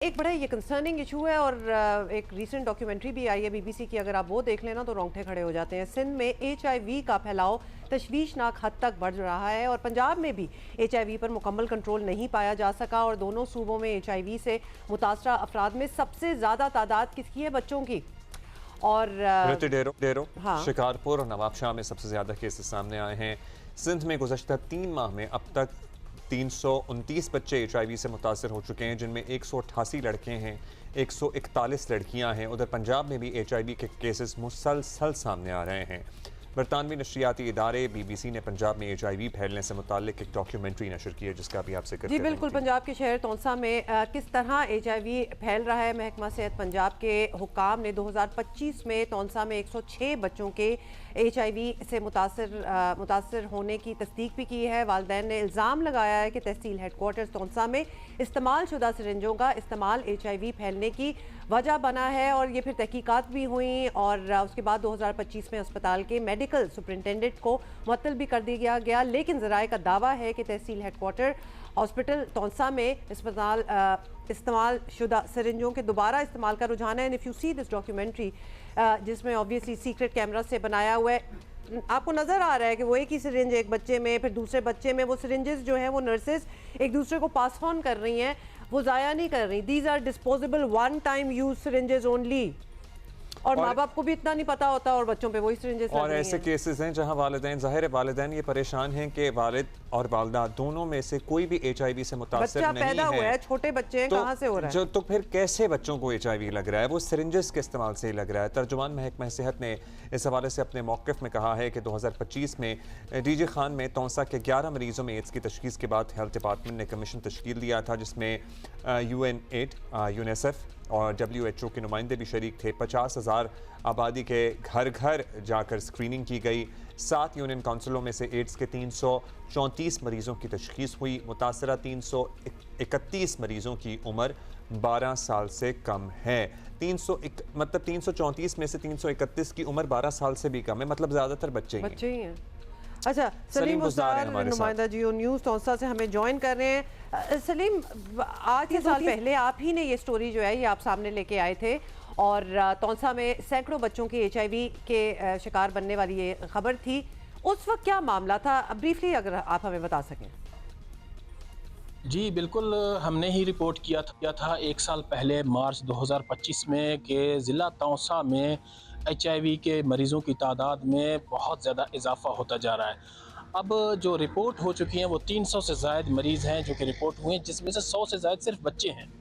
एक बड़ा ये कंसर्निंग इशू है और एक रीसेंट डॉक्यूमेंट्री भी आई है बीबीसी की। अगर आप वो देख लेना तो रोंगटे खड़े हो जाते हैं। सिंध में HIV का फैलाव तशवीशनाक हद तक बढ़ रहा है और पंजाब में भी HIV पर मुकम्मल कंट्रोल नहीं पाया जा सका और दोनों सूबों में HIV से मुतासरा अफराद में सबसे ज़्यादा तादाद किसकी है? बच्चों की। और डेरो हाँ। शिकारपुर और नवाबशाह में सबसे ज़्यादा केसेस सामने आए हैं। सिंध में गुज़श्ता 3 माह में अब तक 329 बच्चे HIV से मुतासर हो चुके हैं, जिनमें 188 लड़के हैं, 141 लड़कियां हैं। उधर पंजाब में भी HIV के केसेस मुसलसल सामने आ रहे हैं। बरतानवी नशरियाती इदारे BBC ने पंजाब में HIV फैलने से मुताल्लिक एक डॉक्यूमेंट्री नशर की है, जिसका भी आप जिक्र जी बिल्कुल। पंजाब के शहर तौंसा में किस तरह HIV फैल रहा है। महकमा सेहत पंजाब के हुक्काम ने 2025 में तौंसा में 106 बच्चों के HIV से मुतासर होने की तस्दीक भी की है। वालिदैन ने इल्ज़ाम लगाया है कि तहसील हेडक्वार्टर्स तौंसा में इस्तेमाल शुदा सिरिंजों का इस्तेमाल HIV फैलने की वजह बना है और ये फिर तहकीकात भी हुई और उसके बाद 2025 में अस्पताल के मेडिकल सुपरिटेंडेंट को मुअत्तल भी कर दिया गया। लेकिन ज़राए का दावा है कि तहसील हेडक्वार्टर हॉस्पिटल तौंसा में इस्तेमाल शुदा सिरिंजों के दोबारा इस्तेमाल का रुझान है। And if you see this documentary, जिसमें ऑब्वियसली सीक्रेट कैमरा से बनाया हुआ है, आपको नज़र आ रहा है कि वो एक ही सिरिंज एक बच्चे में, फिर दूसरे बच्चे में वो सिरिंजेस जो हैं वो नर्सेज एक दूसरे को पास ऑन कर रही हैं, वो ज़ाया नहीं कर रही। These are disposable one time use syringes only. और माँ बाप को भी इतना नहीं पता होता और बच्चों पे वही सिरिंजेस और ऐसे केसेस हैं जहां वालिदैन, ज़ाहिर है वालिदैन ये परेशान हैं कि वालिद और वालिदा दोनों में से कोई भी HIV से मुतासर नहीं पैदा हुआ है, छोटे बच्चे हैं, कहाँ से हो रहा है? तो फिर कैसे बच्चों को HIV लग रहा है? वो सिरिंजेस के इस्तेमाल से ही लग रहा है। तर्जुमान महकमा सेहत ने इस हवाले से अपने मौक़िफ़ में कहा है कि 2025 में DG खान में तौंसा के 11 मरीजों में एड्स की तशख़ीस के बाद हेल्थ डिपार्टमेंट ने कमीशन तश्कील दिया था, जिसमें UN-8, UNICEF और WHO के नुमाइंदे भी शरीक थे। 50,000 आबादी के घर घर जाकर स्क्रीनिंग की गई। 7 यूनियन काउंसिलों में से एड्स के 334 मरीजों की तशख़ीस हुई। मुतासरा 331 मरीजों की उम्र 12 साल से कम है। 334 में से 331 की उम्र 12 साल से भी कम है, मतलब ज़्यादातर बच्चे ही हैं। अच्छा, सलीम गुज़ार नुमाइंदा जियो न्यूज़ तौंसा से हमें ज्वाइन कर रहे हैं। सलीम, आज के साल पहले आप ही ने ये स्टोरी जो है ये आप सामने लेके आए थे और तौंसा में सैकड़ों बच्चों की HIV के शिकार बनने वाली ये खबर थी। उस वक्त क्या मामला था, ब्रीफली अगर आप हमें बता सकें। जी बिल्कुल, हमने ही रिपोर्ट किया था 1 साल पहले मार्च 2025 में कि ज़िला तौंसा में HIV के मरीज़ों की तादाद में बहुत ज़्यादा इजाफ़ा होता जा रहा है। अब जो रिपोर्ट हो चुकी हैं वो 300 से ज़ायद मरीज़ हैं जो कि रिपोर्ट हुए हैं, जिसमें से 100 से ज़ायद सिर्फ बच्चे हैं।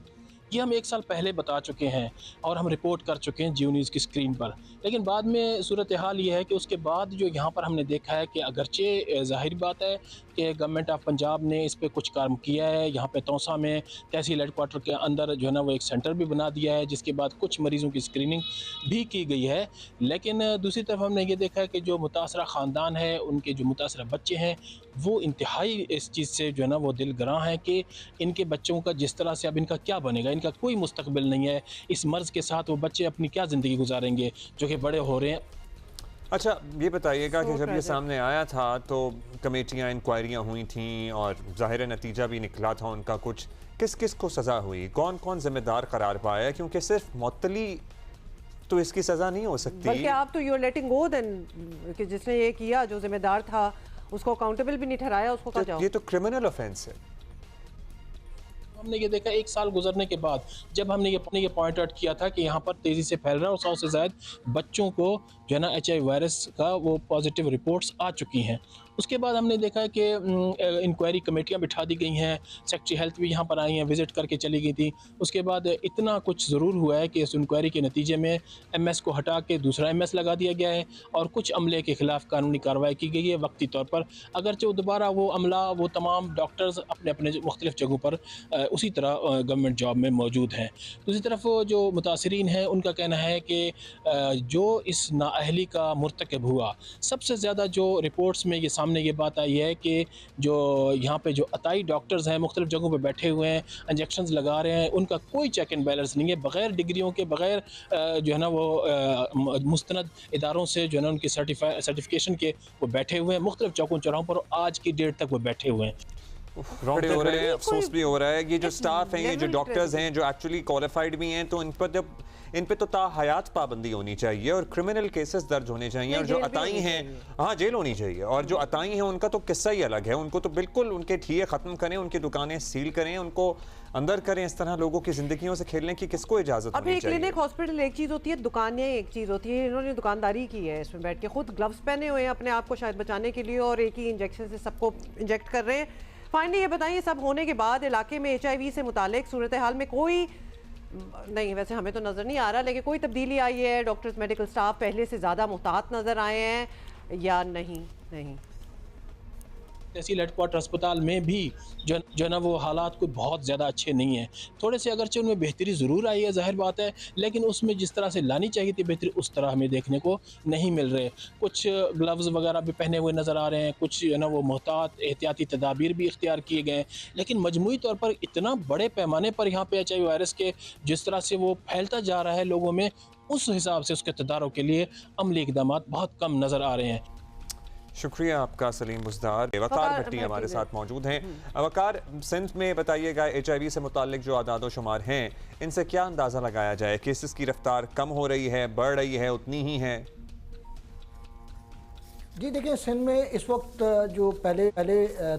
ये हम 1 साल पहले बता चुके हैं और हम रिपोर्ट कर चुके हैं जियो न्यूज़ की स्क्रीन पर। लेकिन बाद में सूरत हाल ये है कि उसके बाद जो यहाँ पर हमने देखा है कि अगरचे ज़ाहिर बात है कि गवर्नमेंट ऑफ पंजाब ने इस पे कुछ काम किया है। यहाँ पे तौंसा में तहसील हेडक्वार्टर के अंदर जो है ना वो एक सेंटर भी बना दिया है, जिसके बाद कुछ मरीज़ों की स्क्रीनिंग भी की गई है। लेकिन दूसरी तरफ हमने ये देखा है कि जो मुतासरा ख़ानदान है, उनके जो मुतासरा बच्चे हैं, वो इंतहाई इस चीज़ से जो है ना वो दिल गरां हैं कि इनके बच्चों का जिस तरह से अब इनका क्या बनेगा, इनका कोई मुस्तकबिल नहीं है। इस मर्ज़ के साथ वो बच्चे अपनी क्या ज़िंदगी गुजारेंगे जो कि बड़े हो रहे हैं। अच्छा, ये बताइएगा कि जब ये सामने आया था तो कमेटियाँ, इंक्वायरियाँ हुई थीं और ज़ाहिर नतीजा भी निकला था उनका कुछ। किस किस को सज़ा हुई, कौन कौन जिम्मेदार करार पाया? क्योंकि सिर्फ मुअत्तली तो इसकी सज़ा नहीं हो सकती, बल्कि आप तो यूर लेटिंग गो देन कि जिसने ये किया, जो जिम्मेदार था, उसको अकाउंटेबल भी नहीं ठहराया, उसको कहा जाओ। ये तो क्रिमिनल ऑफेंस है। हमने ये देखा 1 साल गुजरने के बाद जब हमने ये पॉइंट आउट किया था कि यहाँ पर तेज़ी से फैल रहा है और 100 से ज़ायद बच्चों को जो है ना HIV वायरस का वो पॉजिटिव रिपोर्ट्स आ चुकी हैं। उसके बाद हमने देखा है कि इंक्वायरी कमेटियाँ बिठा दी गई हैं, सेक्रेटरी हेल्थ भी यहाँ पर आई हैं, विज़िट करके चली गई थी। उसके बाद इतना कुछ ज़रूर हुआ है कि इस इंक्वायरी के नतीजे में MS को हटा के दूसरा MS लगा दिया गया है और कुछ अमले के ख़िलाफ़ कानूनी कार्रवाई की गई है वक्ती तौर पर। अगरचे दोबारा वो अमला, वो तमाम डॉक्टर्स अपने अपने मुख्तलिफ़ जगहों पर उसी तरह गवर्नमेंट जॉब में मौजूद हैं। दूसरी तरफ जो मुतासरीन हैं उनका कहना है कि जो इस नाअहली का मुर्तकब हुआ, सबसे ज़्यादा जो रिपोर्ट्स में ये सामने ये बात आई है कि जो यहाँ पे जो अताई डॉक्टर्स हैं मुख्तलिफ़ जगहों पे बैठे हुए हैं, इंजेक्शंस लगा रहे हैं, उनका कोई चेक एंड बैलेंस नहीं है। बग़ैर डिग्रियों के, बग़ैर जो है ना वो मुस्तनद इदारों से जो है ना उनकी सर्टिफिकेशन के वो बैठे हुए हैं मुख्तलिफ़ चौकों चौराहों पर, आज की डेट तक वो बैठे हुए हैं। रोंगटे हो रहे हैं, अफसोस भी हो रहा है। ये जो स्टाफ हैं, ये जो डॉक्टर्स हैं जो एक्चुअली क्वालिफाइड भी हैं, तो इन पे तो ताहयात पाबंदी होनी चाहिए और क्रिमिनल केसेस दर्ज होने चाहिए। और जो अताई हैं, हाँ जेल होनी चाहिए। और जो अताई हैं उनका तो किस्सा ही अलग है। उनको तो बिल्कुल उनके ठिये ख़त्म करें, उनकी दुकानें सील करें, उनको अंदर करें। इस तरह लोगों की जिंदगियों से खेलने की किसको इजाजत अब होनी एक चाहिए? क्लिनिक हॉस्पिटल एक चीज़ होती है, दुकानें एक चीज़ होती है। इन्होंने दुकानदारी की है इसमें बैठ के, खुद ग्लव्स पहने हुए हैं अपने आप को शायद बचाने के लिए, और एक ही इंजेक्शन से सबको इंजेक्ट कर रहे हैं। फाइनली ये बताइए, सब होने के बाद इलाके में HIV से मुतालिक सूरत हाल में कोई नहीं, वैसे हमें तो नज़र नहीं आ रहा, लेकिन कोई तब्दीली आई है? डॉक्टर्स, मेडिकल स्टाफ पहले से ज़्यादा मुहतात नज़र आए हैं या नहीं? नहीं, तहसील हेडक्वार्टर अस्पताल में भी जो है ना वो हालात कोई बहुत ज़्यादा अच्छे नहीं हैं। थोड़े से अगरचे उनमें बेहतरी ज़रूर आई है, ज़ाहिर बात है, लेकिन उसमें जिस तरह से लानी चाहिए थी बेहतरी, उस तरह हमें देखने को नहीं मिल रहे। कुछ ग्लव्स वगैरह भी पहने हुए नज़र आ रहे हैं, कुछ जो है ना वो मोहतात एहतियाती तदाबीर भी इख्तियार किए गए हैं, लेकिन मजमूई तौर पर इतना बड़े पैमाने पर यहाँ पे HIV वायरस के जिस तरह से वो फैलता जा रहा है लोगों में, उस हिसाब से उसके तदारुक के लिए अमली इक़दामात बहुत कम नज़र आ रहे हैं। शुक्रिया आपका सलीम बुज़दार। वकार भट्टी हमारे साथ मौजूद हैं। वकार, सिंध में बताइएगा HIV से मुतालिक जो आदाद शुमार हैं, इनसे क्या अंदाज़ा लगाया जाए? केसेस की रफ्तार कम हो रही है, बढ़ रही है, उतनी ही है? जी देखिए, सिंध में इस वक्त जो पहले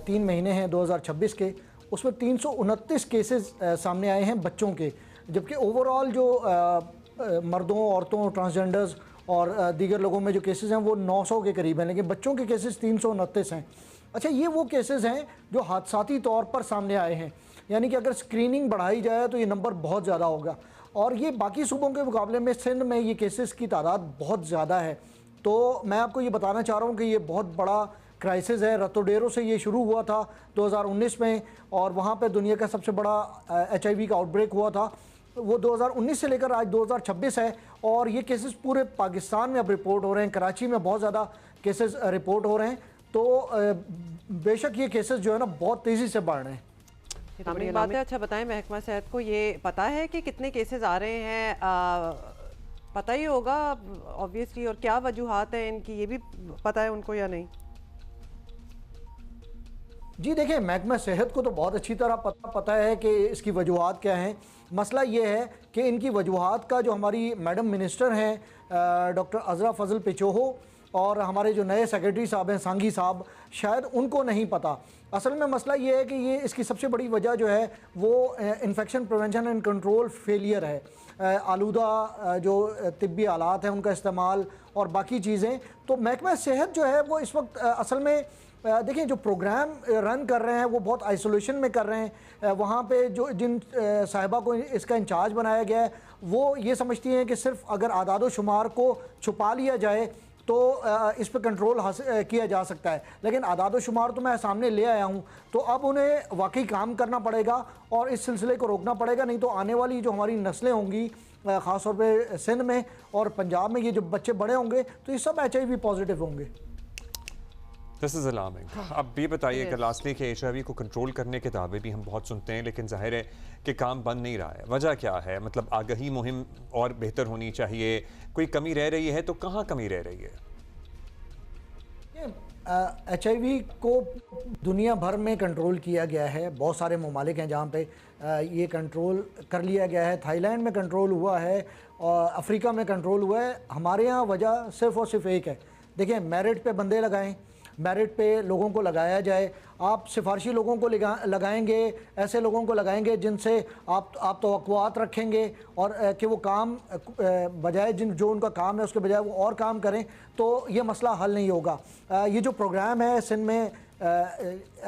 3 महीने हैं 2026 के, उसमें 329 केसेस सामने आए हैं बच्चों के, जबकि ओवरऑल जो मर्दों, औरतों, ट्रांसजेंडर्स और दीगर लोगों में जो केसेस हैं वो 900 के करीब हैं, लेकिन बच्चों के केसेस 329 हैं। अच्छा, ये वो केसेस हैं जो हादसाती तौर पर सामने आए हैं, यानी कि अगर स्क्रीनिंग बढ़ाई जाए तो ये नंबर बहुत ज़्यादा होगा। और ये बाकी सूबों के मुकाबले में सिंध में ये केसेस की तादाद बहुत ज़्यादा है। तो मैं आपको ये बताना चाह रहा हूँ कि ये बहुत बड़ा क्राइसिस है। रतोडेरो से ये शुरू हुआ था 2019 में, और वहाँ पे दुनिया का सबसे बड़ा HIV का आउटब्रेक हुआ था। वो 2019 से लेकर आज 2026 है, और ये केसेस पूरे पाकिस्तान में अब रिपोर्ट हो रहे हैं। कराची में बहुत ज़्यादा केसेस रिपोर्ट हो रहे हैं। तो बेशक ये केसेस जो है ना बहुत तेज़ी से बढ़ रहे हैं। ये बात है। अच्छा बताएं, महकमा सेहत को ये पता है कि कितने केसेस आ रहे हैं? पता ही होगा ऑब्वियसली, और क्या वजूहात हैं इनकी, ये भी पता है उनको या नहीं? जी देखिए, महकमा सेहत को तो बहुत अच्छी तरह पता है कि इसकी वजूहात क्या हैं। मसला ये है कि इनकी वजूहात का जो हमारी मैडम मिनिस्टर हैं डॉक्टर अज़रा फ़ज़ल पिचोहो, और हमारे जो नए सेक्रेटरी साहब हैं सांघी साहब, शायद उनको नहीं पता। असल में मसला ये है कि ये इसकी सबसे बड़ी वजह जो है वो infection prevention and control failure है। आलूदा जो तिब्बी आलात हैं उनका इस्तेमाल और बाकी चीज़ें। तो महकमा सेहत जो है वो इस वक्त असल में देखिए, जो प्रोग्राम रन कर रहे हैं वो बहुत आइसोलेशन में कर रहे हैं। वहाँ पे जो जिन साहिबा को इसका इंचार्ज बनाया गया है वो ये समझती हैं कि सिर्फ अगर आदाद व शुमार को छुपा लिया जाए तो इस पर कंट्रोल हासिल किया जा सकता है, लेकिन आदाद व शुमार तो मैं सामने ले आया हूँ। तो अब उन्हें वाकई काम करना पड़ेगा और इस सिलसिले को रोकना पड़ेगा, नहीं तो आने वाली जो हमारी नस्लें होंगी ख़ास तौर पे सिंध में और पंजाब में, ये जो बच्चे बड़े होंगे तो ये सब HIV पॉजिटिव होंगे। This is alarming. अब ये बताइए कि लास्टली के HIV को कंट्रोल करने के दावे भी हम बहुत सुनते हैं, लेकिन जाहिर है कि काम बन नहीं रहा है। वजह क्या है? मतलब आगाही मुहिम और बेहतर होनी चाहिए, कोई कमी रह रही है तो कहाँ कमी रह रही है? HIV को दुनिया भर में कंट्रोल किया गया है। बहुत सारे ममालिक हैं जहाँ पे ये कंट्रोल कर लिया गया है। थाईलैंड में कंट्रोल हुआ है और अफ्रीका में कंट्रोल हुआ है। हमारे यहाँ वजह सिर्फ़ और सिर्फ एक है, देखिए, मेरिट पे बंदे लगाएं, मेरिट पे लोगों को लगाया जाए। आप सिफारशी लोगों को लगाएंगे, ऐसे लोगों को लगाएंगे जिनसे आप तवक्कुआत रखेंगे और कि वो काम बजाय जो उनका काम है उसके बजाय वो और काम करें, तो ये मसला हल नहीं होगा। ये जो प्रोग्राम है सिंध में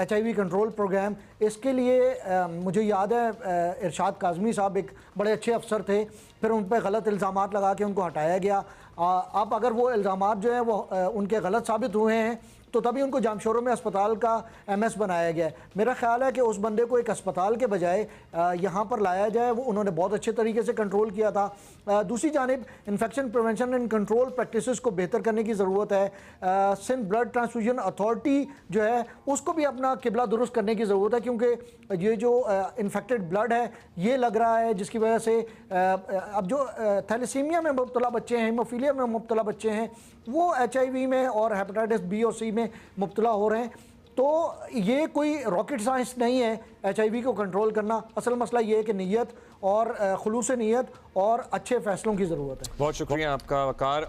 HIV कंट्रोल प्रोग्राम, इसके लिए मुझे याद है इरशाद काज़मी साहब एक बड़े अच्छे अफसर थे, फिर उन पर गलत इल्ज़ामात लगा के उनको हटाया गया। अब अगर वो इल्ज़ामात जो हैं वो उनके गलत साबित हुए हैं तो तभी उनको जामशोरों में अस्पताल का MS बनाया गया है। मेरा ख्याल है कि उस बंदे को एक अस्पताल के बजाय यहाँ पर लाया जाए। वो उन्होंने बहुत अच्छे तरीके से कंट्रोल किया था। दूसरी जानिब infection prevention and control practices को बेहतर करने की ज़रूरत है। सिंध ब्लड ट्रांसफ्यूजन अथॉरिटी जो है उसको भी अपना किबला दुरुस्त करने की ज़रूरत है, क्योंकि ये जो इन्फेक्टेड ब्लड है ये लग रहा है जिसकी वजह से अब जो थैलेसीमिया में मुब्तला बच्चे हैं, हीमोफीलिया में मुब्तला बच्चे हैं, वो HIV में और हेपेटाइटिस B और C में मुब्तला हो रहे हैं। तो ये कोई रॉकेट साइंस नहीं है HIV को कंट्रोल करना। असल मसला ये है कि नीयत और खुलूस नीयत और अच्छे फैसलों की ज़रूरत है। बहुत शुक्रिया आपका वकार।